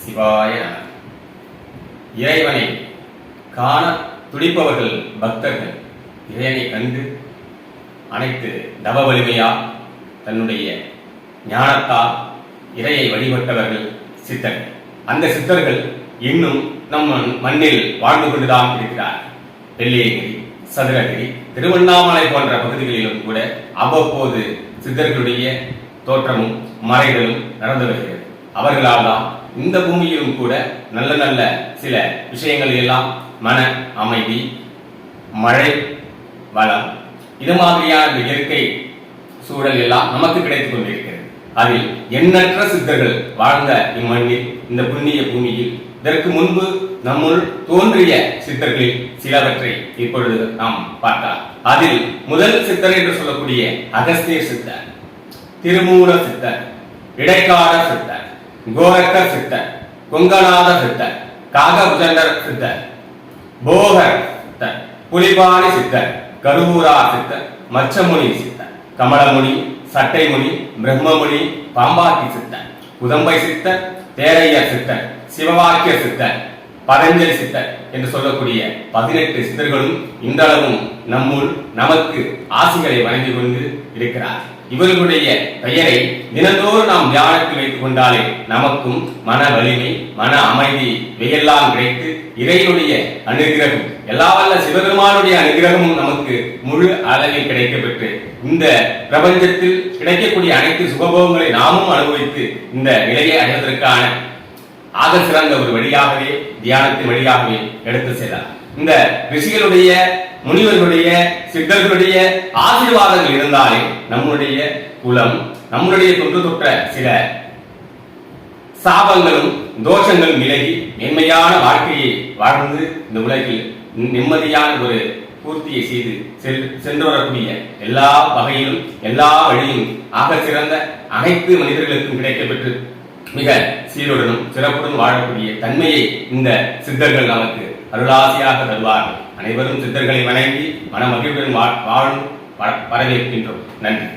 சிவாய நம. இறைவனை காண துடிப்பவர்கள் பக்தர்கள் இறைவனை கண்டு அனைத்து தவ வலிமையா தன்னுடைய ஞானத்தால் இறையை வழிபட்டவர்கள் சித்தர்கள். அந்த சித்தர்கள் இன்னும் நம் மண்ணில் வாழ்ந்து கொண்டுதான் இருக்கிறார். வெள்ளியங்கிரி, சதுரகிரி, திருவண்ணாமலை போன்ற பகுதிகளிலும் கூட அவ்வப்போது சித்தர்களுடைய தோற்றமும் மறைகளும் நடந்து வருகிறது. அவர்களால் தான் இந்த பூமியிலும் கூட நல்ல நல்ல சில விஷயங்கள் எல்லாம் மன அமைதி, மழை வளம், இது மாதிரியான இயற்கை சூழல் எல்லாம் நமக்கு கிடைத்துக் கொண்டிருக்கிறது. அதில் எண்ணற்ற சித்தர்கள் வாழ்ந்த இம்மண்ணில், இந்த புண்ணிய பூமியில் இதற்கு முன்பு நம்முள் தோன்றிய சித்தர்களில் சிலவற்றை இப்பொழுது நாம் பார்க்கலாம். அதில் முதல் சித்தர் என்று சொல்லக்கூடிய அகஸ்தியர் சித்தர், திருமூல சித்தர், இடைக்கால சித்தர், கோரக்கர் சித்தர், கொங்கநாத சித்தர், காகபுஜண்டர் சித்தர், போகர் சித்தர், புலிபாணி சித்தர், கருவூரா சித்தர், மச்சமுனி சித்தர், கமலமுனி, சட்டைமுனி, பிரம்மமுனி, பாம்பாட்டி சித்தர், உதம்பை சித்தர், தேரையர் சித்தர், சிவவாக்கிய சித்தர், பதஞ்சலி சித்தர் என்று சொல்லக்கூடிய 18 சித்தர்களும் இன்றளவும் நம்முள் நமக்கு ஆசிகளை வழங்கி கொண்டு இருக்கிறார். இவர்களுடைய பெயரை தினந்தோறும் நாம் தியானத்தில் வைத்துக் கொண்டாலே நமக்கும் மன வலிமை, மன அமைதி இவையெல்லாம் கிடைத்து இறைவனுடைய அனுகிரகம், எல்லா வல்ல சிவபெருமானுடைய அனுகிரகமும் நமக்கு முழு அளவில் கிடைக்கப்பெற்று இந்த பிரபஞ்சத்தில் கிடைக்கக்கூடிய அனைத்து சுகபோகங்களை நாமும் அனுபவித்து இந்த நிலையை அடைவதற்கான ஆக சிறந்த ஒரு வழியாகவே தியானத்தின் வழியாகவே எடுத்து செல்றார். இந்த ரிஷிகளுடைய, முனிவர்களுடைய, சித்தர்களுடைய ஆசீர்வாதங்கள் இருந்தாலே நம்முடைய குலம், நம்முடைய தொன்று தொற்ற சில சாபங்களும் தோஷங்களும் விலகி மேன்மையான வாழ்க்கையை வாழ்ந்து இந்த உலகில் நிம்மதியான ஒரு பூர்த்தியை செய்து சென்று வரக்கூடிய எல்லா வகையிலும் எல்லா வழியும் ஆக சிறந்த அனைத்து மனிதர்களுக்கும் கிடைக்கப்பெற்று மிக சீருடனும் சிறப்புடன் வாழக்கூடிய தன்மையை இந்த சித்தர்கள் நமக்கு அருளாசியாக தருவார்கள். அனைவரும் சித்தர்களை வணங்கி மன மகிழ்வுடன் வாழும் வரவேற்கின்றோம். நன்றி.